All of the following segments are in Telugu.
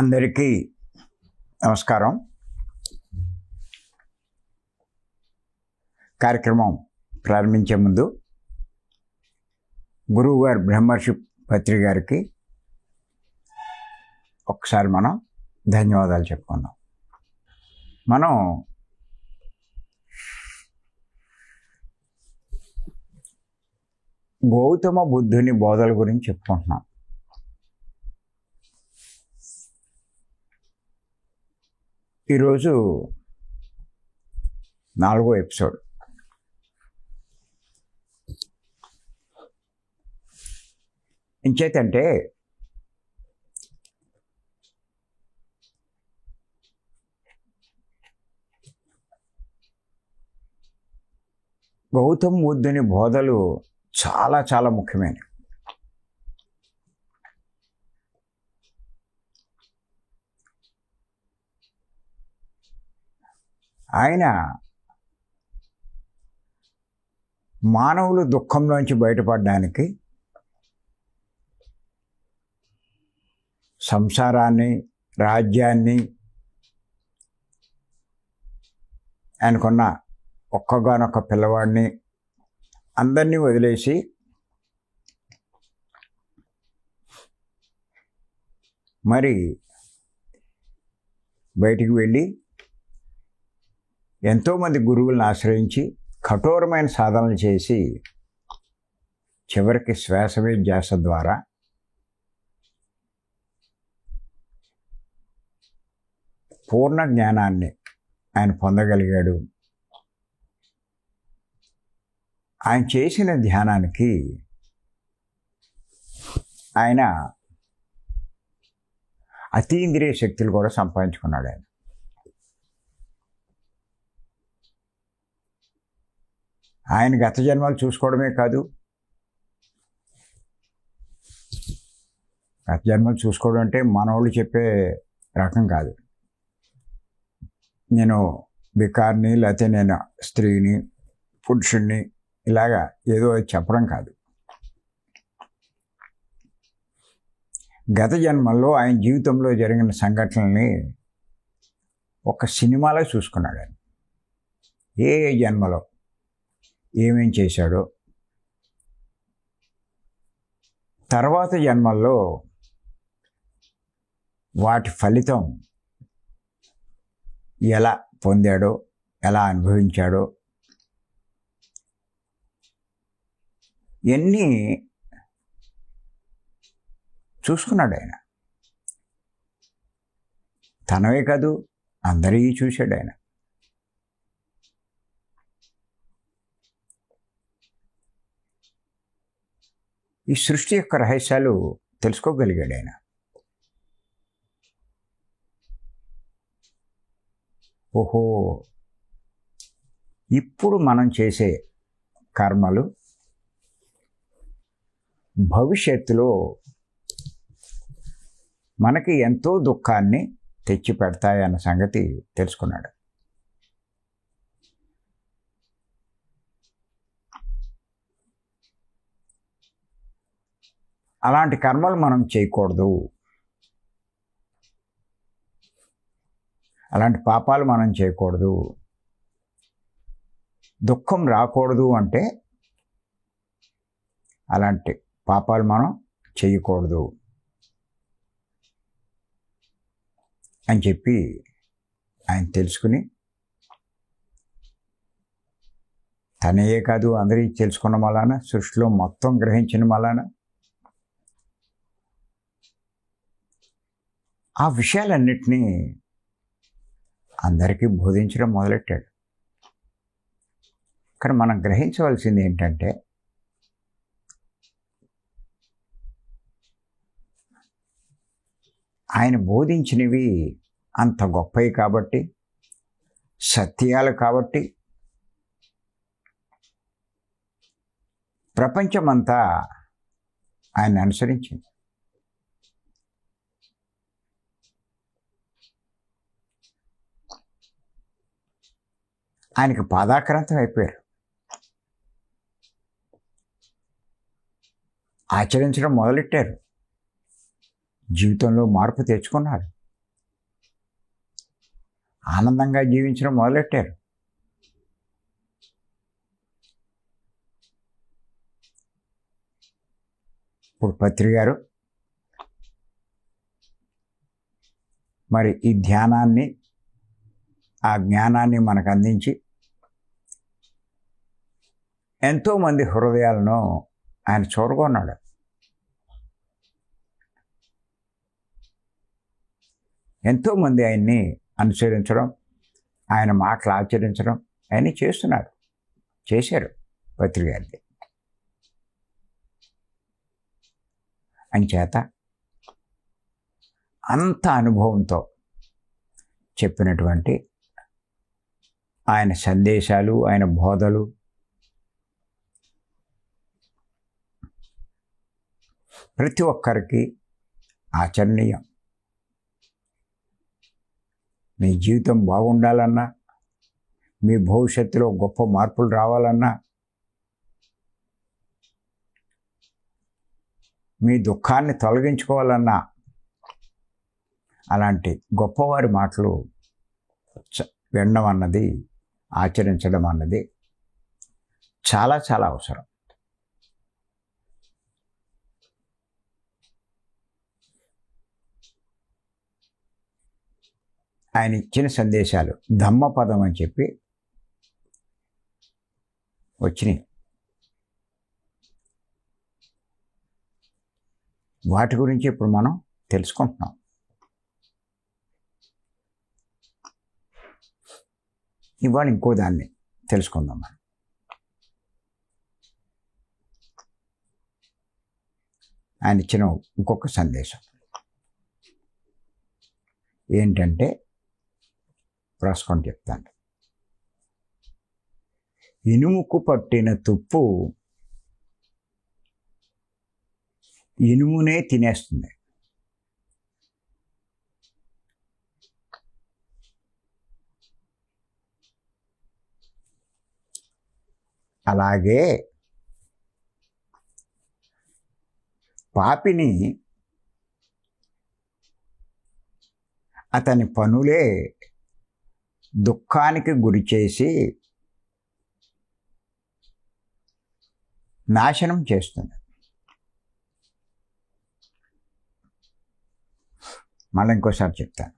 అందరికీ నమస్కారం. కార్యక్రమం ప్రారంభించే ముందు గురువుగారు బ్రహ్మర్షి పత్రి గారికి ఒకసారి మనం ధన్యవాదాలు చెప్పుకుందాం. మనం గౌతమ బుద్ధుని బోధల గురించి చెప్పుకుంటున్నాం. ఈరోజు 4వ ఎపిసోడ్. ఇంచేతంటే గౌతమ బుద్ధుని బోధలు చాలా చాలా ముఖ్యమైనవి. ఆయన మానవులు దుఃఖంలోంచి బయటపడడానికి సంసారాన్ని, రాజ్యాన్ని, ఆయనకున్న ఒక్కగానొక్క పిల్లవాడిని అందరినీ వదిలేసి మరి బయటికి వెళ్ళి ఎంతోమంది గురువులను ఆశ్రయించి కఠోరమైన సాధనలు చేసి చివరికి శ్వాసోచ్ఛ్వాస ద్వారా పూర్ణ జ్ఞానాన్ని ఆయన పొందగలిగాడు. ఆయన చేసిన ధ్యానానికి ఆయన అతీంద్రియ శక్తులు కూడా సంపాదించుకున్నాడు. ఆయన గత జన్మలు చూసుకోవడమే కాదు, గత జన్మలు చూసుకోవడం అంటే మనోళ్ళు చెప్పే రకం కాదు. నేను బికార్ని, లేకపోతే నేను స్త్రీని, పురుషుణ్ణి, ఇలాగా ఏదో చెప్పడం కాదు. గత జన్మల్లో ఆయన జీవితంలో జరిగిన సంఘటనల్ని ఒక సినిమాలో చూసుకున్నాడు. ఆయన ఏ జన్మలో ఏమేం చేశాడో, తర్వాత జన్మల్లో వాటి ఫలితం ఎలా పొందాడో, ఎలా అనుభవించాడో ఇవన్నీ చూసుకున్నాడు. ఆయన తనవే కాదు అందరికీ చూశాడు. ఆయన ఈ సృష్టి యొక్క రహస్యాలు తెలుసుకోగలిగాడు. ఆయన ఓహో, ఇప్పుడు మనం చేసే కర్మలు భవిష్యత్తులో మనకి ఎంతో దుఃఖాన్ని తెచ్చి పెడతాయన్న సంగతి తెలుసుకున్నాడు. అలాంటి కర్మలు మనం చేయకూడదు, అలాంటి పాపాలు మనం చేయకూడదు. దుఃఖం రాకూడదు అంటే అలాంటి పాపాలు మనం చేయకూడదు అని చెప్పి ఆయన తెలుసుకుని, తనయే కాదు అందరికీ తెలుసుకున్న వలన, సృష్టిలో మొత్తం గ్రహించిన వలన ఆ విషయాలన్నిటినీ అందరికీ బోధించడం మొదలెట్టాడు. కానీ మనం గ్రహించవలసింది ఏంటంటే, ఆయన బోధించినవి అంత గొప్పవి కాబట్టి, సత్యాలు కాబట్టి ప్రపంచమంతా ఆయన అనుసరించింది. ఆయనకి పాదాక్రాంతం అయిపోయారు. ఆచరించడం మొదలెట్టారు. జీవితంలో మార్పు తెచ్చుకున్నారు. ఆనందంగా జీవించడం మొదలెట్టారు. ఇప్పుడు పత్రి గారు మరి ఈ ధ్యానాన్ని, ఆ జ్ఞానాన్ని మనకు అందించి ఎంతోమంది హృదయాలను ఆయన చూరగొన్నాడు. ఎంతోమంది ఆయన్ని అనుసరించడం, ఆయన మాటలు ఆచరించడం అవన్నీ చేశారు పత్రి గారిది. అంచేత అంత అనుభవంతో చెప్పినటువంటి ఆయన సందేశాలు, ఆయన బోధలు ప్రతి ఒక్కరికి ఆచరణీయం. మీ జీవితం బాగుండాలన్నా, మీ భవిష్యత్తులో గొప్ప మార్పులు రావాలన్నా, మీ దుఃఖాన్ని తొలగించుకోవాలన్నా అలాంటి గొప్పవారి మాటలు వినడం అన్నది, ఆచరించడం అన్నది చాలా చాలా అవసరం. ఆయన ఇచ్చిన సందేశాలు ధమ్మపదం అని చెప్పి వచ్చినాయి. వాటి గురించి ఇప్పుడు మనం తెలుసుకుంటున్నాం. ఇవాళ ఇంకో దాన్ని తెలుసుకుందాం మనం. ఆయన ఇచ్చిన ఇంకొక సందేశం ఏంటంటే, రాసుకొని చెప్తాను. ఇనుముకు పట్టిన తుప్పు ఇనుమునే తినేస్తుంది. అలాగే పాపిని అతని పనులే దుఃఖానికి గురి చేసి నాశనం చేస్తుంది. మళ్ళీ ఇంకోసారి చెప్తాను.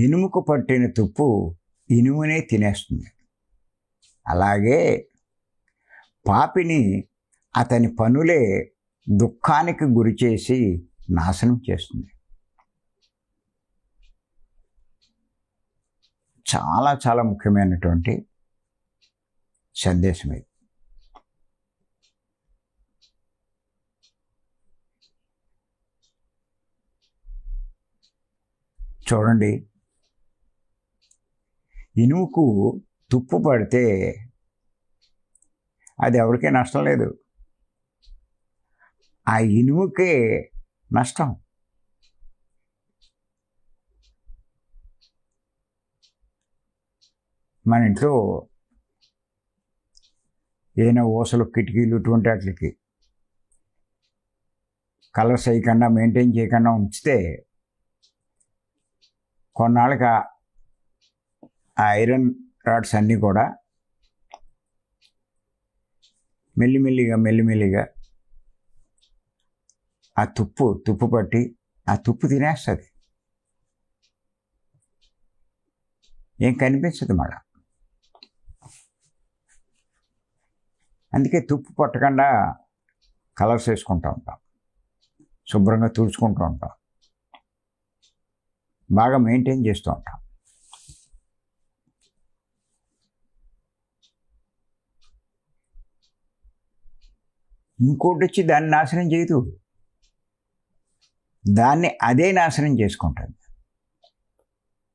ఇనుముకు పట్టిన తుప్పు ఇనుమునే తినేస్తుంది. అలాగే పాపిని అతని పనులే దుఃఖానికి గురి చేసి నాశనం చేస్తుంది. చాలా చాలా ముఖ్యమైనటువంటి సందేశం ఇది. చూడండి, ఇనుముకు తుప్పు పడితే అది ఎవరికీ నష్టం లేదు, ఆ ఇనుముకే నష్టం. మన ఇంట్లో ఏమైనా ఓసలు, కిటికీలు ఇటువంటి వాటికి కలర్స్ వేయకుండా, మెయింటైన్ చేయకుండా ఉంచితే కొన్నాళ్ళకి ఆ ఐరన్ రాడ్స్ అన్నీ కూడా మెల్లిమెల్లిగా ఆ తుప్పు పట్టి ఆ తుప్పు తినేస్తుంది. ఏం కనిపించదు మళ్ళా. అందుకే తుప్పు పట్టకుండా కలర్స్ వేసుకుంటూ ఉంటాం, శుభ్రంగా తుడుచుకుంటూ ఉంటాం, బాగా మెయింటైన్ చేస్తూ ఉంటాం. ఇంకోటి వచ్చి దాన్ని నాశనం చేయదు, దాన్ని అదే నాశనం చేసుకుంటుంది.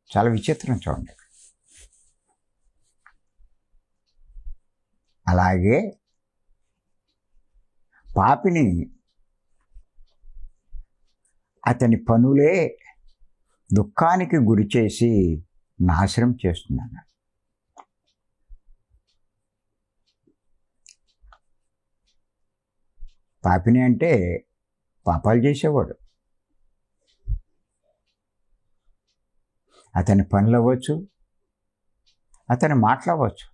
చాలా విచిత్రం చూడండి. అలాగే పాపిని అతని పనులే దుఃఖానికి గురి చేసి నాశనం చేస్తున్నాను. పాపిని అంటే పాపాలు చేసేవాడు. అతని పనులు అవ్వచ్చు, అతని మాటలు అవ్వచ్చు.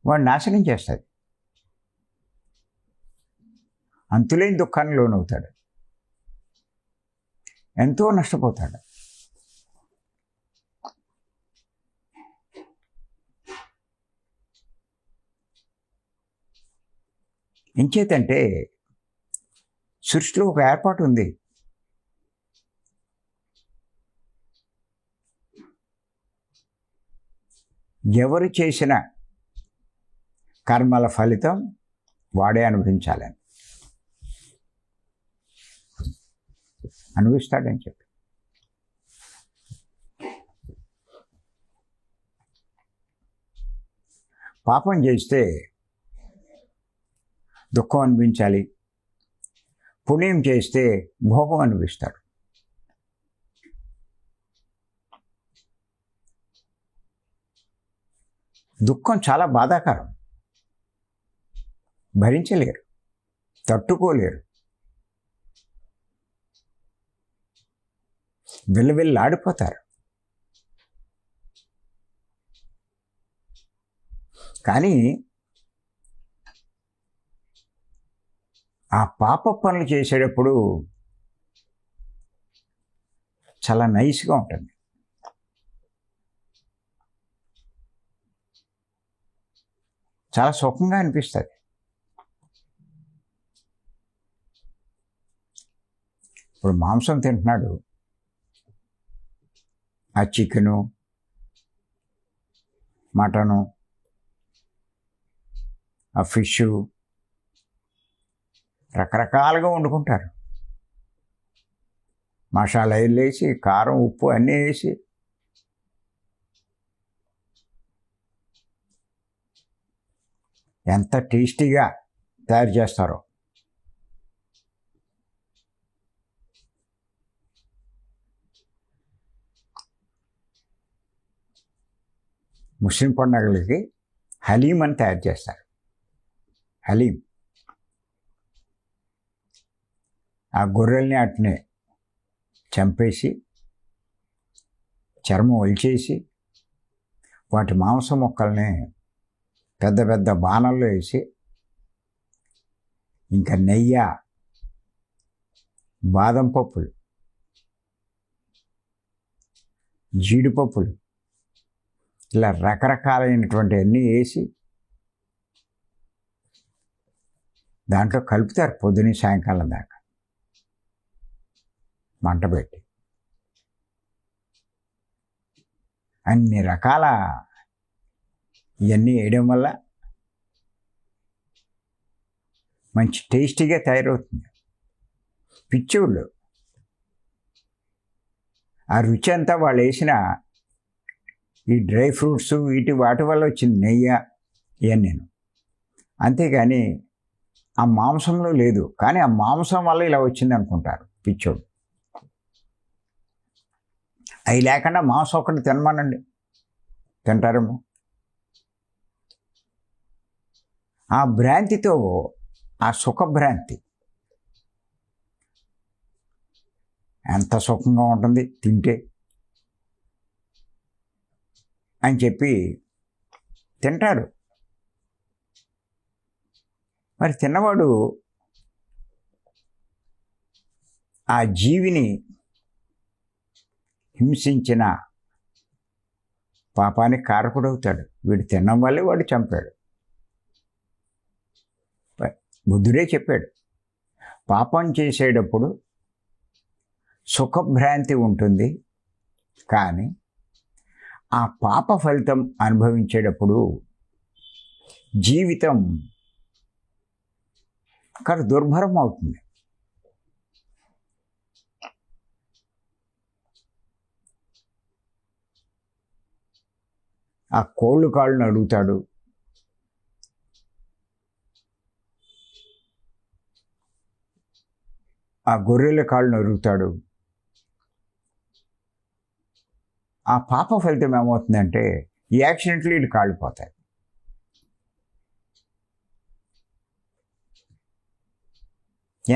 వాడు నాశనం చేస్తుంది, అంతులేని దుఃఖానికి లోనవుతాడు, ఎంతో నష్టపోతాడు. ఎంచేతంటే సృష్టిలో ఒక ఏర్పాటు ఉంది. ఎవరు చేసిన కర్మల ఫలితం వాడే అనుభవించాలని, అనుభవిస్తాడని చెప్పి. పాపం చేస్తే దుఃఖం అనిపించాలి, పుణ్యం చేస్తే భోగం అనిపిస్తాడు. దుఃఖం చాలా బాధాకరం, భరించలేరు, తట్టుకోలేరు, విల్లవిల్లాడిపోతారు. కానీ ఆ పాప పనులు చేసేటప్పుడు చాలా నైస్గా ఉంటుంది. చాలా సుఖంగా అనిపిస్తుంది. ఇప్పుడు మాంసం తింటున్నాడు, ఆ చికెను, మటను, ఆ ఫిష్ రకరకాలుగా వండుకుంటారు. మసాలా వేసి, కారం, ఉప్పు అన్నీ వేసి ఎంత టేస్టీగా తయారు చేస్తారో. ముస్లిం పండుగలకి హలీం అని తయారు చేస్తారు. హలీం ఆ గొర్రెల్ని అట్నే చంపేసి చర్మం ఒలిచేసి వాటి మాంసం ముక్కల్ని పెద్ద పెద్ద బాణల్లో వేసి ఇంకా నెయ్యి, బాదం పప్పులు, జీడిపప్పులు ఇలా రకరకాలైనటువంటి అన్నీ వేసి దాంట్లో కలుపుతారు పొద్దున సాయంకాలం దాకా మంట పెట్టి. అన్ని రకాల ఇవన్నీ వేయడం వల్ల మంచి టేస్టీగా తయారవుతుంది. పిచ్చోళ్ళు ఆ రుచి అంతా వాళ్ళు వేసిన ఈ డ్రై ఫ్రూట్స్ వాటి వల్ల వచ్చింది నెయ్యి ఇవన్నీ. అంతేగాని ఆ మాంసంలో లేదు. కానీ ఆ మాంసం వల్ల ఇలా వచ్చింది అనుకుంటారు పిచ్చోళ్ళు. అవి లేకుండా మాంసం ఒకటి తినమనండి, తింటారేమో. ఆ భ్రాంతితో, ఆ సుఖభ్రాంతి ఎంత సుఖంగా ఉంటుంది తింటే అని చెప్పి తింటాడు. మరి తిన్నవాడు ఆ జీవిని హింసించిన పాపానికి కారకుడవుతాడు. వీడు తినడం వల్లే వాడు చంపాడు. బుద్ధుడే చెప్పాడు, పాపం చేసేటప్పుడు సుఖభ్రాంతి ఉంటుంది, కానీ ఆ పాప ఫలితం అనుభవించేటప్పుడు జీవితం దుర్భరం అవుతుంది. ఆ కోళ్ళు కాళ్ళను అడుగుతాడు, ఆ గొర్రెల కాళ్ళను అడుగుతాడు. ఆ పాప ఫలితం ఏమవుతుందంటే ఈ యాక్సిడెంట్లు ఇటు కాళ్ళిపోతాయి.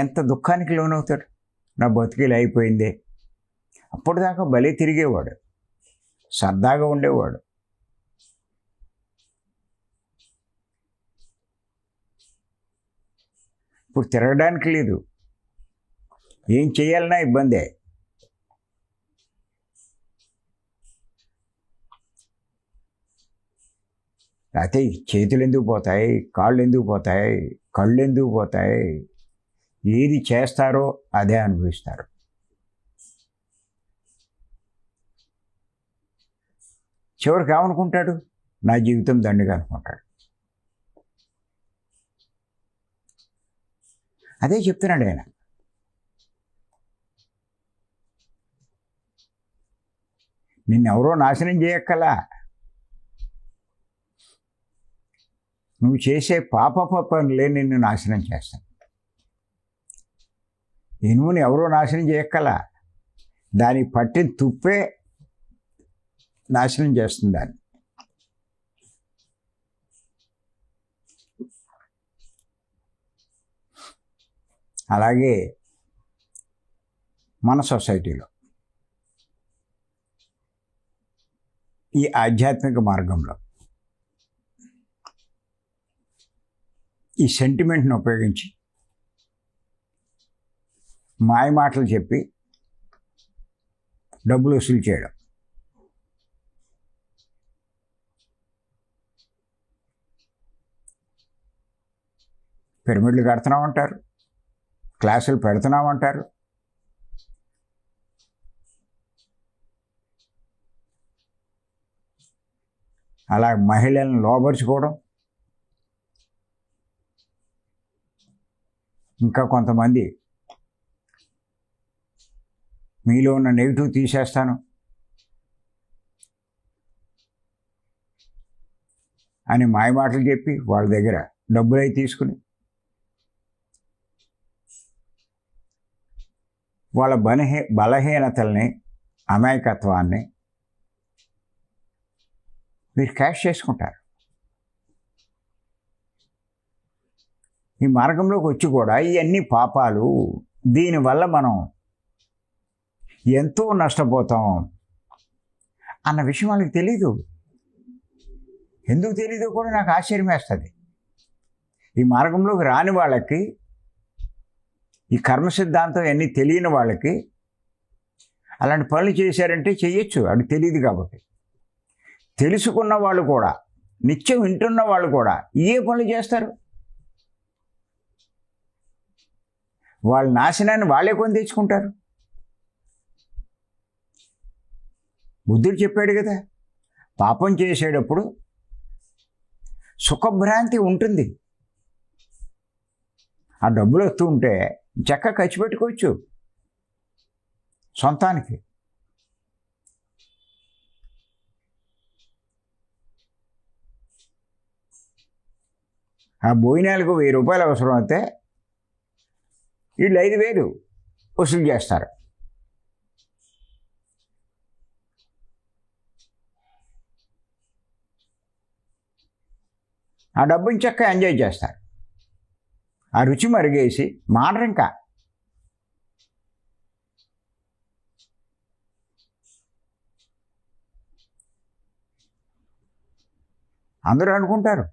ఎంత దుఃఖానికి లోనవుతాడు. నా బతుకిలా అయిపోయిందే. అప్పటిదాకా భలే తిరిగేవాడు, సరదాగా ఉండేవాడు. ఇప్పుడు తిరగడానికి లేదు, ఏం చేయాలన్నా ఇబ్బందే. అయితే చేతులు ఎందుకు పోతాయి, కాళ్ళు ఎందుకు పోతాయి, కళ్ళు ఎందుకు పోతాయి? ఏది చేస్తారో అదే అనుభవిస్తారు. చివరికి ఏమనుకుంటాడు? నా జీవితం దండిగా అనుకుంటాడు. అదే చెప్తున్నాడు ఆయన. నిన్నెవరో నాశనం చేయక్కలా, నువ్వు చేసే పాప పనులే నిన్ను నాశనం చేస్తాను. ఇనుముని ఎవరో నాశనం చేయక్కలా, దాని పట్టిన తుప్పే నాశనం చేస్తుంది దాన్ని. అలాగే మన సొసైటీలో ఈ ఆధ్యాత్మిక మార్గంలో ఈ సెంటిమెంట్ని ఉపయోగించి మాయ మాటలు చెప్పి డబ్బులు వసూలు చేయడం, పిరమిడ్లు కడుతున్నామంటారు, క్లాసులు పెడుతున్నామంటారు. అలా మహిళలను లోబరుచుకోవడం, ఇంకా కొంతమంది మీలో ఉన్న నెగిటివ్ తీసేస్తాను అని మాయమాటలు చెప్పి వాళ్ళ దగ్గర డబ్బులై తీసుకుని వాళ్ళ బలహీనతల్ని, అమాయకత్వాన్ని మీరు క్యాష్ చేసుకుంటారు. ఈ మార్గంలోకి వచ్చి కూడా ఇవన్నీ పాపాలు, దీనివల్ల మనం ఎంతో నష్టపోతాం అన్న విషయం వాళ్ళకి తెలీదు. ఎందుకు తెలీదో కూడా నాకు ఆశ్చర్యం వేస్తుంది. ఈ మార్గంలోకి రాని వాళ్ళకి, ఈ కర్మ సిద్ధాంతం అన్నీ తెలియని వాళ్ళకి అలాంటి పనులు చేశారంటే చెయ్యొచ్చు, అది తెలియదు కాబట్టి. తెలుసుకున్న వాళ్ళు కూడా, నిత్యం వింటున్న వాళ్ళు కూడా ఏ పనులు చేస్తారు? వాళ్ళ నాశనాన్ని వాళ్ళే కొని తెచ్చుకుంటారు. బుద్ధుడు చెప్పాడు కదా, పాపం చేసేటప్పుడు సుఖభ్రాంతి ఉంటుంది. ఆ డబ్బులు వస్తూ ఉంటే చక్కగా ఖర్చు పెట్టుకోవచ్చు సొంతానికి. ఆ భోజనాలకు 1000 రూపాయలు అవసరం అయితే వీళ్ళు 5000 వసూలు చేస్తారు. ఆ డబ్బుని చక్కగా ఎంజాయ్ చేస్తారు. ఆ రుచి మరిగేసి మానరు. ఇంకా అందరూ అనుకుంటారు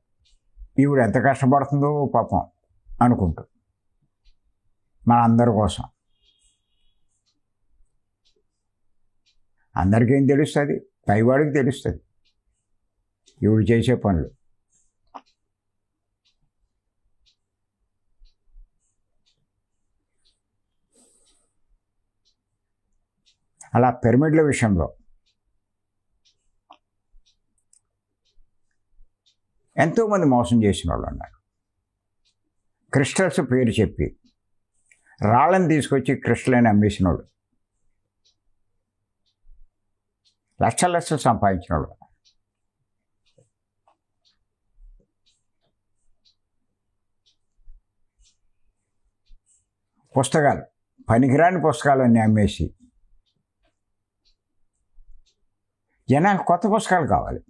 ఈవిడ ఎంత కష్టపడుతుందో పాపం అనుకుంటూ, మన అందరి కోసం. అందరికేం తెలుస్తుంది? పైవాడికి తెలుస్తుంది ఈవిడ చేసే పనులు. అలా పిరమిడ్ల విషయంలో ఎంతోమంది మోసం చేసిన వాళ్ళు ఉన్నారు. క్రిస్టల్స్ పేరు చెప్పి రాళ్ళని తీసుకొచ్చి క్రిస్టల్ అని అమ్మేసిన వాళ్ళు, లక్షలు సంపాదించిన వాళ్ళు. పుస్తకాలు, పనికిరాని పుస్తకాలన్నీ అమ్మేసి జనాలు కొత్త పుస్తకాలు కావాలి.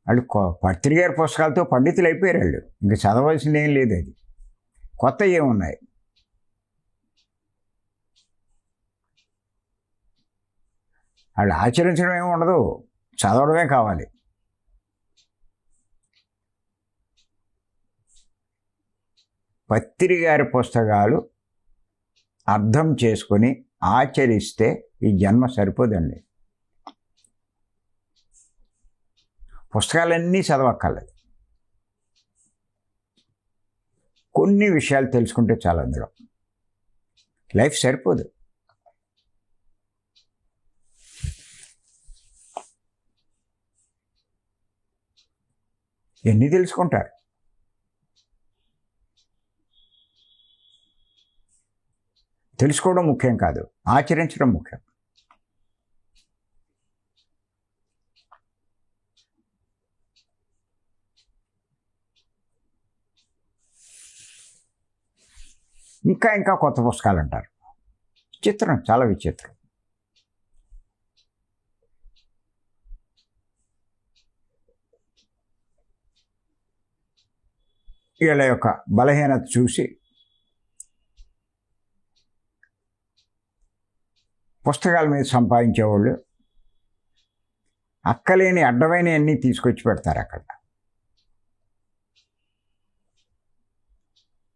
వాళ్ళు పత్రికారి పుస్తకాలతో పండితులు అయిపోయారు. వాళ్ళు ఇంకా చదవాల్సింది ఏం లేదు. అది కొత్త ఏమున్నాయి? వాళ్ళు ఆచరించడం ఏమి ఉండదు, చదవడమే కావాలి. పత్రి గారి పుస్తకాలు అర్థం చేసుకొని ఆచరిస్తే ఈ జన్మ సరిపోదండి. పుస్తకాలన్నీ చదవక్కర్లేదు, కొన్ని విషయాలు తెలుసుకుంటే చాలా, అందులో లైఫ్ సరిపోదు. ఎన్ని తెలుసుకుంటారు? తెలుసుకోవడం ముఖ్యం కాదు, ఆచరించడం ముఖ్యం. ఇంకా ఇంకా కొత్త పుస్తకాలు అంటారు. చిత్రం, చాలా విచిత్రం. వీళ్ళ యొక్క బలహీనత చూసి పుస్తకాల మీద సంపాదించేవాళ్ళు అక్కలేని అడ్డమైన అన్నీ తీసుకొచ్చి పెడతారు అక్కడ.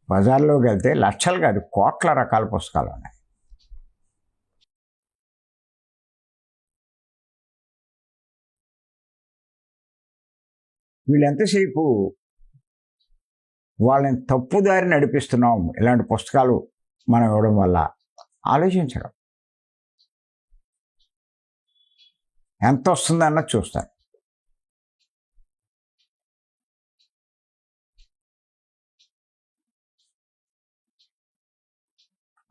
బజార్లోకి వెళ్తే లక్షలు కాదు, కోట్ల రకాల పుస్తకాలు ఉన్నాయి. వీళ్ళు ఎంతసేపు వాళ్ళని తప్పుదారి నడిపిస్తున్నాం ఇలాంటి పుస్తకాలు మనం ఇవ్వడం వల్ల ఆలోచించడం. ఎంత వస్తుందన్నది చూస్తారు.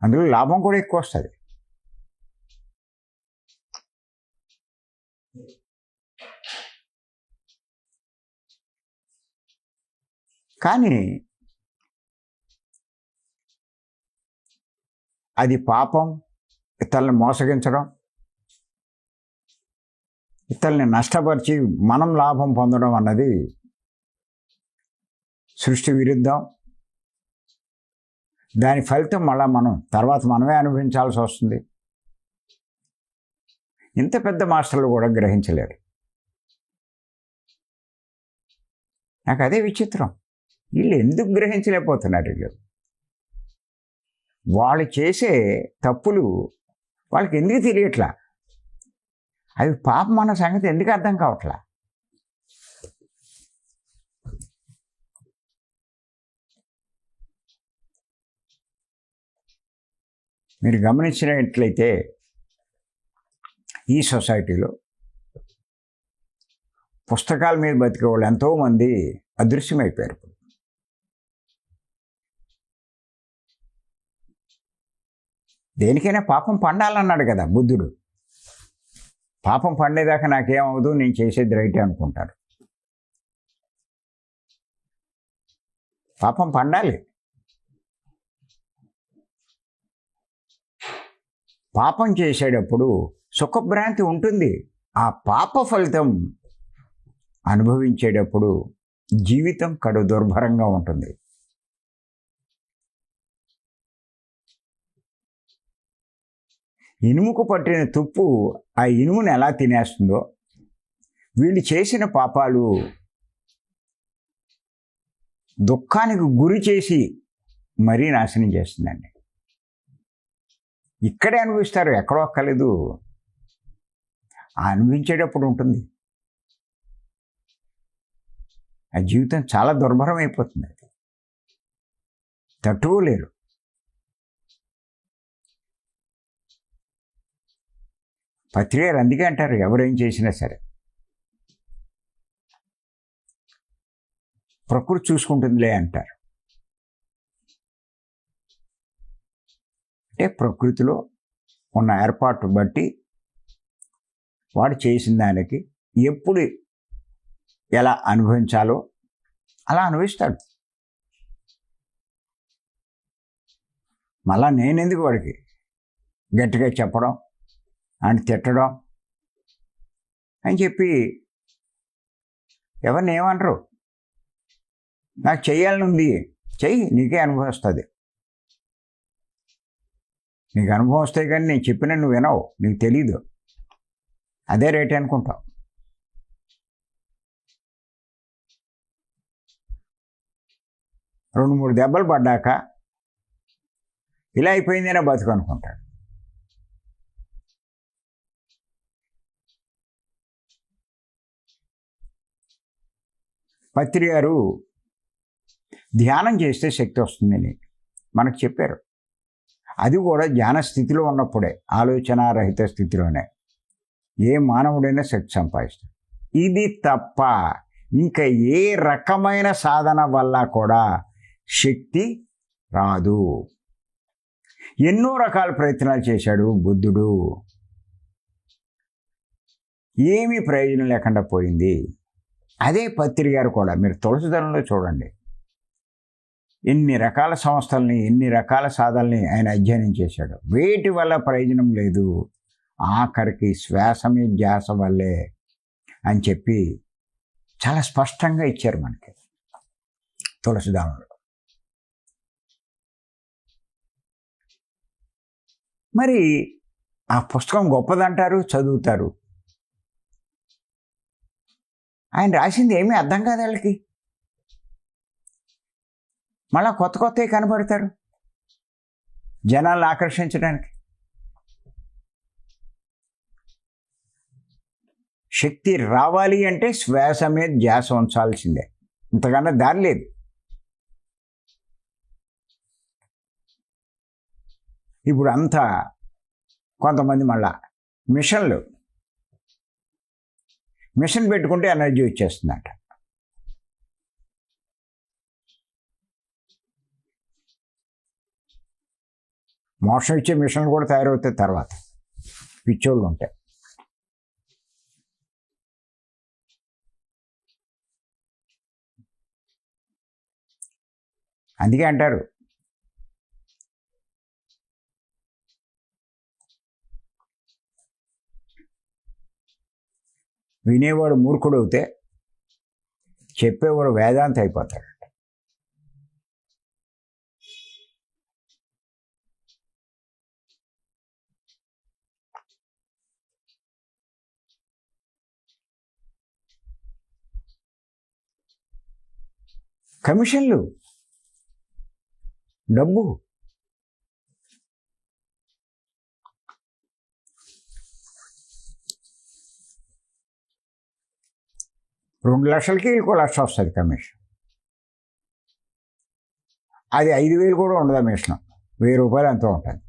అందులో లాభం కూడా ఎక్కువ వస్తుంది. కానీ అది పాపం, ఇతరులను మోసగించడం, ఇతరుల్ని నష్టపరిచి మనం లాభం పొందడం అన్నది సృష్టి విరుద్ధం. దాని ఫలితం మళ్ళీ తర్వాత మనమే అనుభవించాల్సి వస్తుంది. ఇంత పెద్ద మాస్టర్లు కూడా గ్రహించలేరు. నాకు అదే విచిత్రం, వీళ్ళు ఎందుకు గ్రహించలేకపోతున్నారు? వాళ్ళు చేసే తప్పులు వాళ్ళకి ఎందుకు తెలియట్లా? అవి పాపం అన్న సంగతి ఎందుకు అర్థం కావట్లా? మీరు గమనించినట్లయితే ఈ సొసైటీలో పుస్తకాల మీద బతికే వాళ్ళు ఎంతోమంది అదృశ్యమైపోయారు. దేనికైనా పాపం పండాలన్నాడు కదా బుద్ధుడు. పాపం పండేదాకా నాకేమవదు, నేను చేసేది రైటే అనుకుంటారు. పాపం పండాలి. పాపం చేసేటప్పుడు సుఖభ్రాంతి ఉంటుంది. ఆ పాప ఫలితం అనుభవించేటప్పుడు జీవితం కడు దుర్భరంగా ఉంటుంది. ఇనుముకు పట్టిన తుప్పు ఆ ఇనుమును ఎలా తినేస్తుందో, వీళ్ళు చేసిన పాపాలు దుఃఖానికి గురి చేసి మరీ నాశనం చేస్తుందండి. ఇక్కడే అనుభవిస్తారు, ఎక్కడో అక్కర్లేదు. అనుభవించేటప్పుడు ఉంటుంది. ఆ జీవితం చాలా దుర్భరం అయిపోతుంది. అది తట్టుకోలేరు. పత్రికలు అందుకే అంటారు, ఎవరేం చేసినా సరే ప్రకృతి చూసుకుంటుందిలే అంటారు. అంటే ప్రకృతిలో ఉన్న ఏర్పాటు బట్టి వాడు చేసిన దానికి ఎప్పుడు ఎలా అనుభవించాలో అలా అనుభవిస్తాడు. మళ్ళా నేనెందుకు వాడికి గట్టిగా చెప్పడం అని తిట్టడం అని చెప్పి ఎవరిని ఏమనరు. నాకు చేయాలని ఉంది, చెయ్యి, నీకే అనుభవం వస్తుంది. నీకు అనుభవం వస్తే కానీ నేను చెప్పిన నువ్వు వినవు, నీకు తెలీదు, అదే రేట్ అనుకుంటావు. రెండు మూడు దెబ్బలు పడ్డాక ఇలా అయిపోయిందేనా బతుకు అనుకుంటాడు. పత్రి గారు ధ్యానం చేస్తే శక్తి వస్తుందని మనకు చెప్పారు. అది కూడా ధ్యాన స్థితిలో ఉన్నప్పుడే, ఆలోచనారహిత స్థితిలోనే ఏ మానవుడైనా శక్తి సంపాదిస్తాడు. ఇది తప్ప ఇంకా ఏ రకమైన సాధన వల్ల కూడా శక్తి రాదు. ఎన్నో రకాల ప్రయత్నాలు చేశాడు బుద్ధుడు, ఏమీ ప్రయోజనం లేకుండా పోయింది. అదే పత్రి గారు కూడా మీరు తులసిదళంలో చూడండి, ఎన్ని రకాల సంస్థల్ని, ఎన్ని రకాల సాధనల్ని ఆయన అధ్యయనం చేశాడు. వేటి వల్ల ప్రయోజనం లేదు, ఆఖరికి శ్వాసమే ధ్యాస వల్లే అని చెప్పి చాలా స్పష్టంగా ఇచ్చారు మనకి తులసిదళంలో. మరి ఆ పుస్తకం గొప్పదంటారు, చదువుతారు. ఆయన రాసింది ఏమీ అర్థం కాదు వాళ్ళకి. మళ్ళా కొత్త కొత్తవి కనబడతారు జనాలను ఆకర్షించడానికి. శక్తి రావాలి అంటే శ్వాస మీద ధ్యాస ఉంచాల్సిందే, ఇంతకన్నా దారి లేదు. ఇప్పుడు అంతా కొంతమంది మళ్ళా మిషన్ పెట్టుకుంటే ఎనర్జీ వచ్చేస్తుందంట. మోషన్ ఇచ్చే మిషన్లు కూడా తయారవుతాయి తర్వాత, పిచ్చోళ్ళు ఉంటాయి. అందుకే అంటారు వినేవాడు మూర్ఖుడు అవుతే చెప్పేవాడు వేదాంత అయిపోతాడు. కమిషన్లు, డబ్బు, రెండు లక్షలకి 1,00,000 వస్తుంది కమిషన్. అది 5,000 కూడా ఉండదు మిషన్, 1,000 రూపాయలు ఎంతో ఉంటుంది.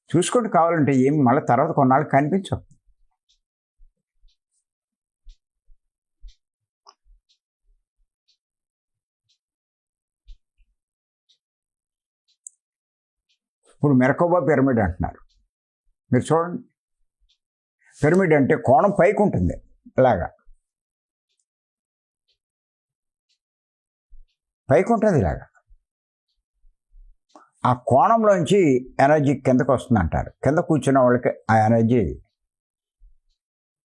చూసుకోండి కావాలంటే, ఏమి మళ్ళీ తర్వాత కొన్నాళ్ళకి కనిపించవు. ఇప్పుడు మెరకోబా పిరమిడ్ అంటున్నారు, మీరు చూడండి. పిరమిడ్ అంటే కోణం పైకి ఉంటుంది, ఇలాగా పైకి ఉంటుంది ఇలాగా. ఆ కోణంలోంచి ఎనర్జీ కిందకు వస్తుంది అంటారు. కింద కూర్చున్న వాళ్ళకి ఆ ఎనర్జీ,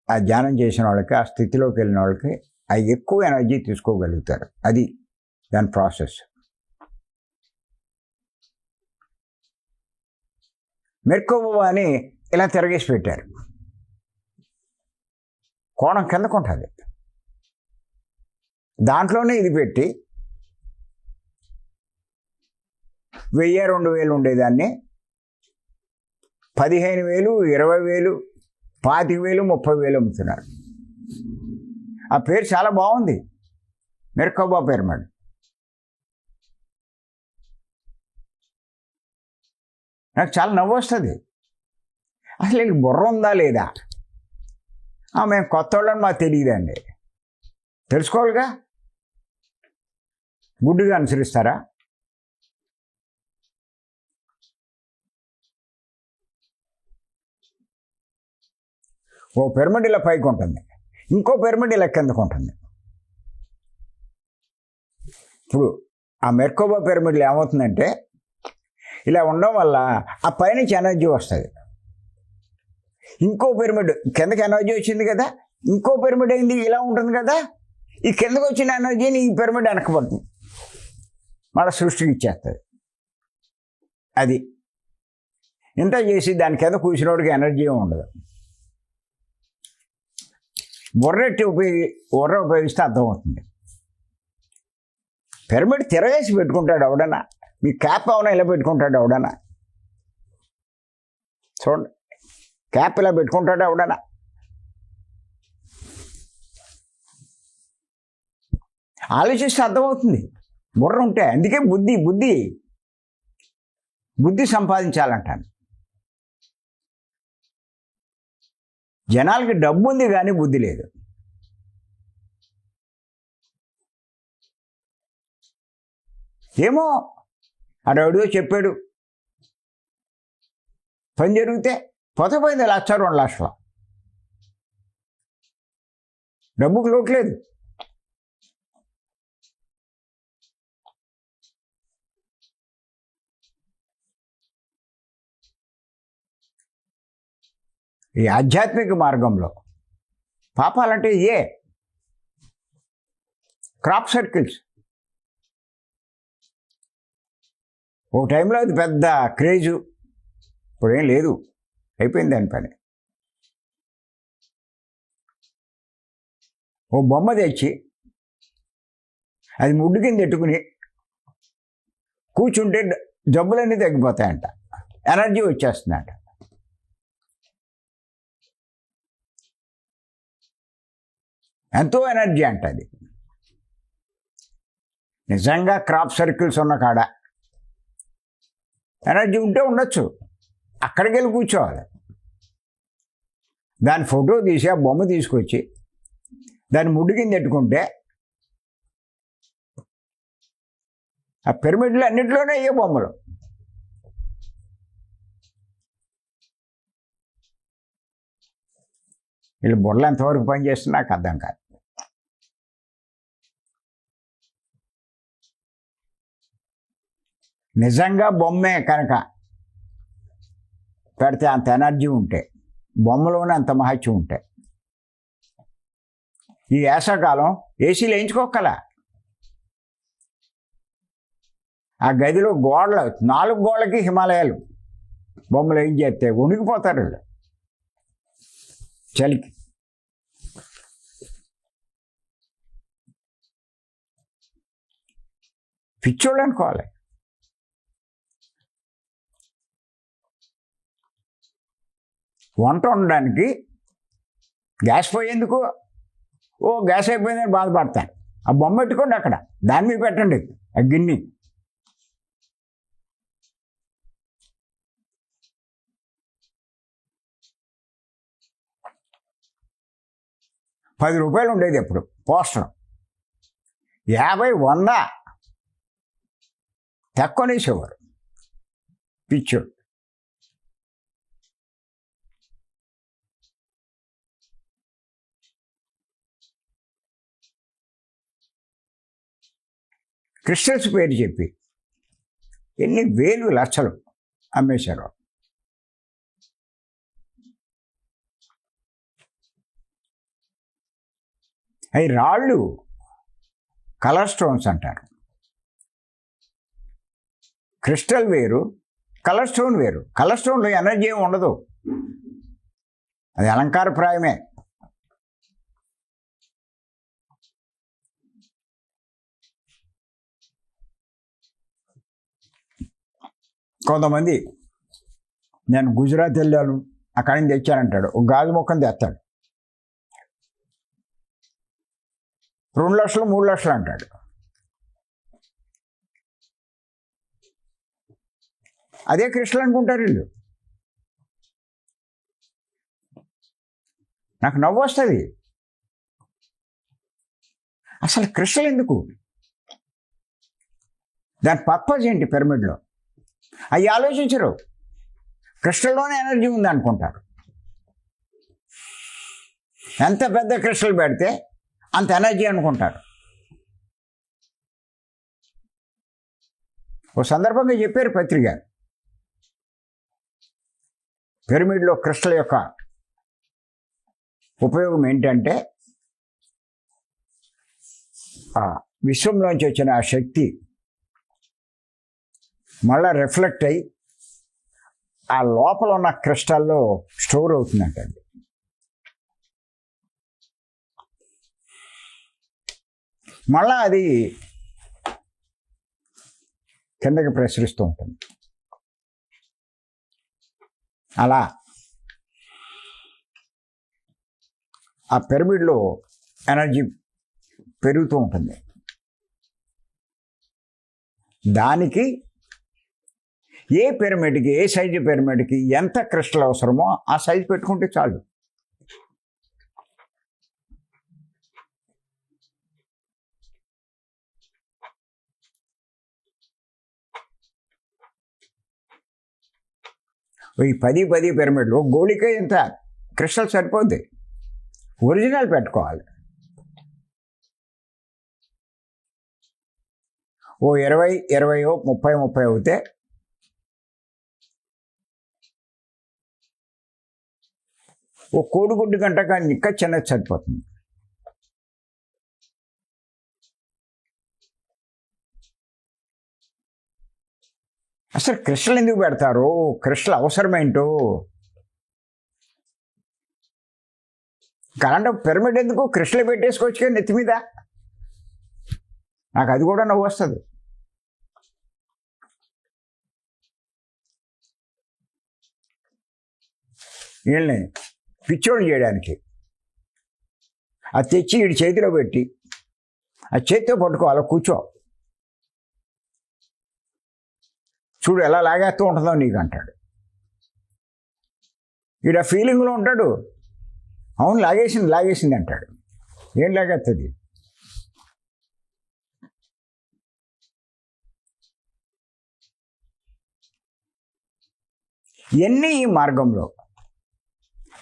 ఆ ధ్యానం చేసిన వాళ్ళకి, ఆ స్థితిలోకి వెళ్ళిన వాళ్ళకి ఆ ఎక్కువ ఎనర్జీ తీసుకోగలుగుతారు. అది దాని ప్రాసెస్. మెర్కోబా అని ఇలా తిరగేసి పెట్టారు, కోణం కిందకు ఉంటుంది. దాంట్లోనే ఇది పెట్టి 1,000-2,000 ఉండేదాన్ని 15,000, 20,000, 25,000, 30,000 అమ్ముతున్నారు. ఆ పేరు చాలా బాగుంది, మెర్కోబా పిరమిడ్. నాకు చాలా నవ్వు వస్తుంది. అసలు వీళ్ళకి బుర్ర ఉందా లేదా? మేము కొత్త వాళ్ళని మాకు తెలియదండి. తెలుసుకోవాలిగా, గుడ్డుగా అనుసరిస్తారా? ఓ పిరమిడ్ ఇలా పైకి ఉంటుంది, ఇంకో పిరమిడ్ ఇలా కిందకు ఉంటుంది. ఇప్పుడు ఆ మెర్కోబా పిరమిడ్లో ఏమవుతుందంటే, ఇలా ఉండడం వల్ల ఆ పైనుంచి ఎనర్జీ వస్తుంది. ఇంకో పిరమిడ్ కిందకి ఎనర్జీ వచ్చింది కదా, ఇంకో పిరమిడ్ అయింది, ఇలా ఉంటుంది కదా. ఈ కిందకు వచ్చిన ఎనర్జీని ఈ పిరమిడ్ వెనకబడుతుంది, మళ్ళీ సృష్టికి ఇచ్చేస్తుంది. అది ఇంత చేసి దాని కింద కూర్చున్నోడికి ఎనర్జీ ఉండదు. బుర్ర ఉపయోగిస్తే అర్థమవుతుంది. పిరమిడ్ తిరగేసి పెట్టుకుంటాడు ఎవడన్నా, మీ క్యాప్ ఏమైనా ఇలా పెట్టుకుంటాడు ఎవడన్నా? చూడండి, క్యాప్ ఇలా పెట్టుకుంటాడు ఎవడన్నా? ఆలోచిస్తే అర్థమవుతుంది బుర్ర ఉంటే. అందుకే బుద్ధి సంపాదించాలంటాను. జనాలకి డబ్బు ఉంది కానీ బుద్ధి లేదు. ఏమో అడవుడితో చెప్పాడు, పని జరిగితే పోతే 1,00,000 2 లక్షలు, డబ్బుకు లోట్లేదు. ఈ ఆధ్యాత్మిక మార్గంలో పాపాలంటే క్రాప్ సర్కిల్స్. ఓ టైంలో అది పెద్ద క్రేజు, ఇప్పుడేం లేదు, అయిపోయింది దాని పని. ఓ బొమ్మ తెచ్చి అది ముడ్డు కింద ఎట్టుకుని కూర్చుంటే జబ్బులన్నీ తగ్గిపోతాయంట, ఎనర్జీ వచ్చేస్తుందంట. ఎంతో ఎనర్జీ అంట అది. నిజంగా క్రాప్ సర్కిల్స్ ఉన్న కాడ ఎనర్జీ ఉంటే ఉండొచ్చు, అక్కడికి వెళ్ళి కూర్చోవాలి. దాని ఫోటో తీసి ఆ బొమ్మ తీసుకొచ్చి దాన్ని ముడ్డు కింద పెట్టుకుంటే ఆ పిరమిడ్లు అన్నింటిలోనే అయ్యే బొమ్మలు. వీళ్ళు బుర్రలు ఎంతవరకు పనిచేస్తున్నా నాకు అర్థం కాదు. నిజంగా బొమ్మే కనుక పెడితే అంత ఎనర్జీ ఉంటే, బొమ్మలోనే అంత మహత్యం ఉంటే, ఈ వేసవకాలం ఏసీలు వేయించుకోగల. ఆ గదిలో 4 గోడలకి హిమాలయాలు బొమ్మలు ఏం చేస్తే వణికిపోతారు వాళ్ళు చలికి. పిచ్చోళ్ళు అనుకోవాలి. వంట వండడానికి గ్యాస్ పోయేందుకు, గ్యాస్ అయిపోయిందని బాధపడతాను. ఆ బొమ్మ పెట్టుకోండి అక్కడ, దాని మీద పెట్టండి ఆ గిన్నె. ₹10 ఉండేది ఎప్పుడు పోస్టర్, 50 100 తక్కువనేసేవారు పిచ్చోడు. క్రిస్టల్స్ పేరు చెప్పి ఎన్ని వేలు లక్షలు అమ్మేశారు. అవి రాళ్ళు కలర్ స్టోన్స్ అంటారు. క్రిస్టల్ వేరు, కలర్ స్టోన్ వేరు. కలర్ స్టోన్లో ఎనర్జీ ఏమి ఉండదు, అది అలంకారప్రాయమే. కొంతమంది నేను గుజరాత్ వెళ్ళాను అక్కడి నుంచి తెచ్చానంటాడు, ఒక గాజు మొక్కని తెస్తాడు, 2 లక్షలు 3 లక్షలు అంటాడు. అదే క్రిస్టల్ అనుకుంటారు వీళ్ళు. నాకు నవ్వు వస్తుంది. అసలు క్రిస్టల్ ఎందుకు, దాని పర్పస్ ఏంటి పిరమిడ్లో? అవి ఆలోచించరు. క్రిస్టల్లోనే ఎనర్జీ ఉంది అనుకుంటారు. ఎంత పెద్ద క్రిస్టల్ పెడితే అంత ఎనర్జీ అనుకుంటారు. ఓ సందర్భంగా చెప్పారు పత్రిక, పిరమిడ్లో క్రిస్టల్ యొక్క ఉపయోగం ఏంటంటే ఆ విశ్వంలోంచి వచ్చిన ఆ శక్తి మళ్ళా రిఫ్లెక్ట్ అయ్యి ఆ లోపల ఉన్న క్రిస్టల్లో స్టోర్ అవుతుందంటండి. మళ్ళా అది కిందకి ప్రసరిస్తూ ఉంటుంది. అలా ఆ పిరమిడ్లో ఎనర్జీ పెరుగుతూ ఉంటుంది. దానికి ఏ పిరమిడ్కి, ఏ సైజు పిరమిడ్కి ఎంత క్రిస్టల్ అవసరమో ఆ సైజు పెట్టుకుంటే చాలు. ఈ 10 పిరమిడ్లు గోళికే ఇంత క్రిస్టల్ సరిపోద్ది. ఒరిజినల్ పెట్టుకోవాలి. ఓ 20, 30 అవుతే ఓ కోడిగుడ్డు గంట కానీ ఇంకా చిన్నది సరిపోతుంది. అసలు క్రిస్టల్ ఎందుకు పెడతారు? క్రిస్టల్ అవసరమేంటో. కరెంట్ పిరమిడ్ ఎందుకు? క్రిస్టల్ పెట్టేసుకోవచ్చు కదా నెత్తి మీద. నాకు అది కూడా నవ్వు వస్తుంది. వీళ్ళని పిచ్చోళ్ళు చేయడానికి అది తెచ్చి వీడి చేతిలో పెట్టి ఆ చేతితో పట్టుకో, అలా కూర్చో, చూడు ఎలా లాగేస్తూ ఉంటుందో నీకు అంటాడు. వీడు ఆ ఫీలింగ్లో ఉంటాడు. అవును లాగేసింది అంటాడు. ఏం లాగేస్తుంది? ఇవన్నీ ఈ మార్గంలో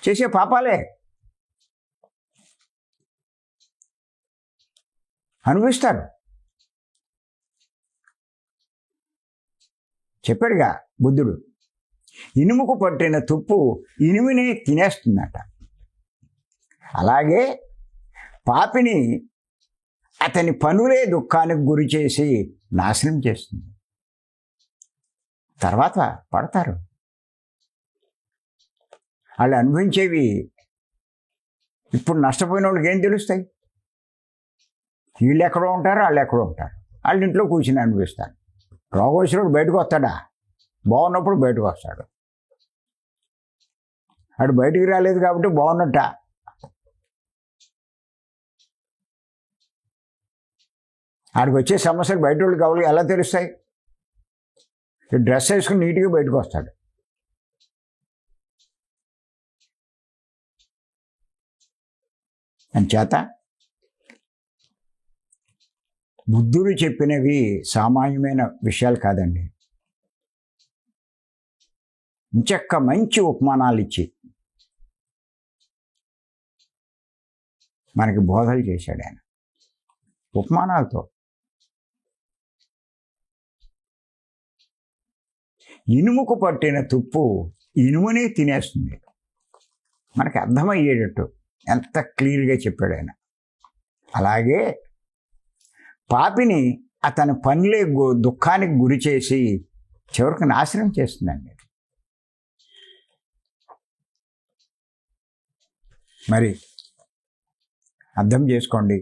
చేసే పాపాలే. అనుభవిస్తారు. చెప్పాడుగా బుద్ధుడు, ఇనుముకు పట్టిన తుప్పు ఇనుమునే తినేస్తుందట. అలాగే పాపిని అతని పనులే దుఃఖానికి గురి చేసి నాశనం చేస్తుంది. తర్వాత పడతారు. వాళ్ళు అనుభవించేవి ఇప్పుడు నష్టపోయిన వాళ్ళకి ఏం తెలుస్తాయి? వీళ్ళు ఎక్కడో ఉంటారు, వాళ్ళు ఎక్కడో ఉంటారు. వాళ్ళ ఇంట్లో కూర్చుని అనుభవిస్తారు. రోగోశ్వరుడు బయటకు వస్తాడా? బాగున్నప్పుడు బయటకు వస్తాడు. వాడు బయటికి రాలేదు కాబట్టి బాగున్నట్ట. ఆడికి వచ్చే సమస్యలు బయట వాళ్ళు కావాలి ఎలా తెలుస్తాయి? డ్రెస్ వేసుకుని నీట్గా బయటకు వస్తాడు. అంచేత బుద్ధుడు చెప్పినవి సామాన్యమైన విషయాలు కాదండి. ఇంచక్క మంచి ఉపమానాలు ఇచ్చి మనకి బోధలు చేశాడు ఆయన. ఉపమానాలతో ఇనుముకు పట్టిన తుప్పు ఇనుమునే తినేస్తుంది. మనకి అర్థమయ్యేటట్టు ఎంత క్లియర్గా చెప్పాడు ఆయన. అలాగే పాపిని అతని పనులే దుఃఖానికి గురి చేసి చివరికి నాశనం చేస్తుందండి. మరి అర్థం చేసుకోండి.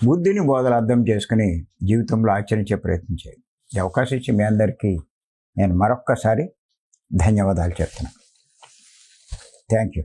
బుద్ధిని బోధలు అర్థం చేసుకుని జీవితంలో ఆచరించే ప్రయత్నం చేయండి. ఈ అవకాశం ఇచ్చి మీ అందరికీ నేను మరొక్కసారి ధన్యవాదాలు చెప్తున్నాను. Thank you.